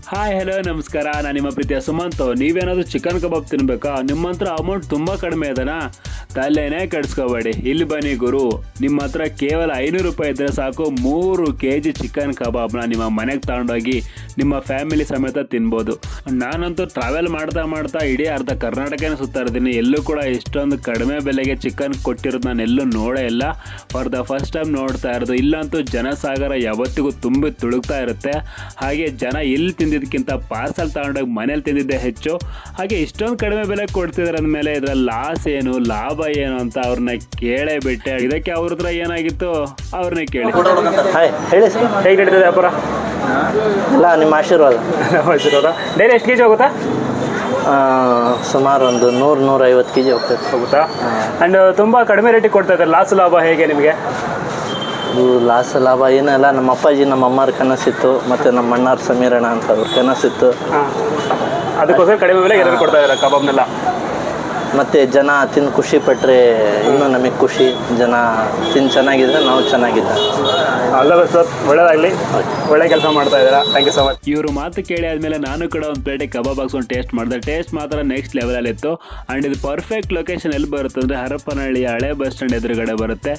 Hi hello ನಮಸ್ಕಾರ, ನಾನು ನಿಮ್ಮ ಪ್ರೀತಿಯ ಸುಮಂತ್. ನೀವೇನಾದರೂ ಚಿಕನ್ ಕಬಾಬ್ ತಿನ್ಬೇಕಾ? ನಿಮ್ಮ ಹತ್ರ ಅಮೌಂಟ್ ತುಂಬ ಕಡಿಮೆ ಇದೆನಾ? ತಲೆನೇ ಕೆಡಿಸ್ಕೋಬೇಡಿ, ಇಲ್ಲಿ ಬನ್ನಿ ಗುರು. ನಿಮ್ಮ ಹತ್ರ ಕೇವಲ 500 ರೂಪಾಯಿ ಇದ್ದರೆ ಸಾಕು, 3 kg ಚಿಕನ್ ಕಬಾಬ್ನ ನಿಮ್ಮ ಮನೆಗೆ ತಗೊಂಡೋಗಿ ನಿಮ್ಮ ಫ್ಯಾಮಿಲಿ ಸಮೇತ ತಿನ್ಬೋದು. ನಾನಂತೂ ಟ್ರಾವೆಲ್ ಮಾಡ್ತಾ ಇಡೀ ಅರ್ಧ ಕರ್ನಾಟಕನೇ ಸುತ್ತಾ ಇರ್ತೀನಿ. ಎಲ್ಲೂ ಕೂಡ ಇಷ್ಟೊಂದು ಕಡಿಮೆ ಬೆಲೆಗೆ ಚಿಕನ್ ಕೊಟ್ಟಿರೋದು ನಾನು ಎಲ್ಲೂ ನೋಡೇ ಇಲ್ಲ. ಫಾರ್ ದ ಫಸ್ಟ್ ಟೈಮ್ ನೋಡ್ತಾ ಇರೋದು. ಇಲ್ಲಂತೂ ಜನಸಾಗರ ಯಾವತ್ತಿಗೂ ತುಂಬಿ ತುಳುಕ್ತಾ ಇರುತ್ತೆ. ಹಾಗೆ ಜನ ಇಲ್ಲಿ ತಿಂದಿದ್ದಕ್ಕಿಂತ ಪಾರ್ಸಲ್ ತಗೊಂಡೋಗಿ ಮನೇಲಿ ತಿಂದಿದ್ದೆ ಹೆಚ್ಚು. ಹಾಗೆ ಇಷ್ಟೊಂದು ಕಡಿಮೆ ಬೆಲೆ ಕೊಡ್ತಿದ್ದಾರೆ ಅಂದಮೇಲೆ ಇದರಲ್ಲಿ ಲಾಸ್ ಏನು, ಲಾಭ ಏನು ಅಂತ ಅವ್ರನ್ನ ಕೇಳೇ ಬಿಟ್ಟೆ. ಇದಕ್ಕೆ ಅವ್ರ ಹತ್ರ ಏನಾಗಿತ್ತು ಅವ್ರನ್ನೇ ಕೇಳಿ. ಹಾಯ್ ಹೇಳಿ ಸರ್, ಹೇಗೆ ನಡೀತದೆ ವ್ಯಾಪಾರ? ಎಲ್ಲ ನಿಮ್ಮ ಆಶೀರ್ವಾದ. ಡೈಲಿ ಎಷ್ಟು ಕೆಜಿ ಹೋಗುತ್ತಾ? ಸುಮಾರು ಒಂದು 100-150 kg ಹೋಗುತ್ತಾ? ಆ್ಯಂಡ್ ತುಂಬ ಕಡಿಮೆ ರೇಟಿಗೆ ಕೊಡ್ತಾ ಇದ್ದಾರೆ. ಲಾಸ್ ಲಾಭ ಹೇಗೆ ನಿಮಗೆ? ಇದು ಲಾಸ್ ಲಾಭ ಏನಲ್ಲ, ನಮ್ಮ ಅಪ್ಪಾಜಿ ನಮ್ಮ ಅಮ್ಮರ ಕನಸಿತ್ತು, ಮತ್ತು ನಮ್ಮ ಅಣ್ಣಾರ್ ಸಮೀರಣ ಅಂತ ಅವ್ರ ಕನಸಿತ್ತು. ಅದಕ್ಕೋಸ್ಕರ ಕಡಿಮೆ ಬೆಲೆಗೆ ಏನಾದ್ರು ಕೊಡ್ತಾ ಇದ್ದಾರೆ ಕಬಾಬ್ನೆಲ್ಲ. ಮತ್ತು ಜನ ತಿಂದು ಖುಷಿ ಪಟ್ಟರೆ ಇನ್ನೂ ನಮಗೆ ಖುಷಿ. ಜನ ತಿಂದು ಚೆನ್ನಾಗಿದ್ರೆ ನಾವು ಚೆನ್ನಾಗಿದ್ದ. ಅಲ್ಲ ಸರ್, ಒಳ್ಳೇದಾಗಲಿ, ಒಳ್ಳೆ ಕೆಲಸ ಮಾಡ್ತಾ ಇದ್ದೀರಾ. Thank you so much. ಇವರು ಮಾತು ಕೇಳಿ ಆದಮೇಲೆ ನಾನು ಕೂಡ ಒಂದು ಪ್ಲೇಟಿಗೆ ಕಬಾಬ್ ಹಾಕ್ಸ್ಕೊಂಡು ಟೇಸ್ಟ್ ಮಾಡಿದೆ. ಟೇಸ್ಟ್ ಮಾತ್ರ ನೆಕ್ಸ್ಟ್ ಲೆವೆಲಲ್ಲಿತ್ತು. ಆ್ಯಂಡ್ ಇದು ಪರ್ಫೆಕ್ಟ್ ಲೊಕೇಶನ್ ಎಲ್ಲಿ ಬರುತ್ತೆ ಅಂದರೆ ಹರಪನಹಳ್ಳಿ ಹಳೆ ಬಸ್ ಸ್ಟ್ಯಾಂಡ್ ಎದುರುಗಡೆ ಬರುತ್ತೆ.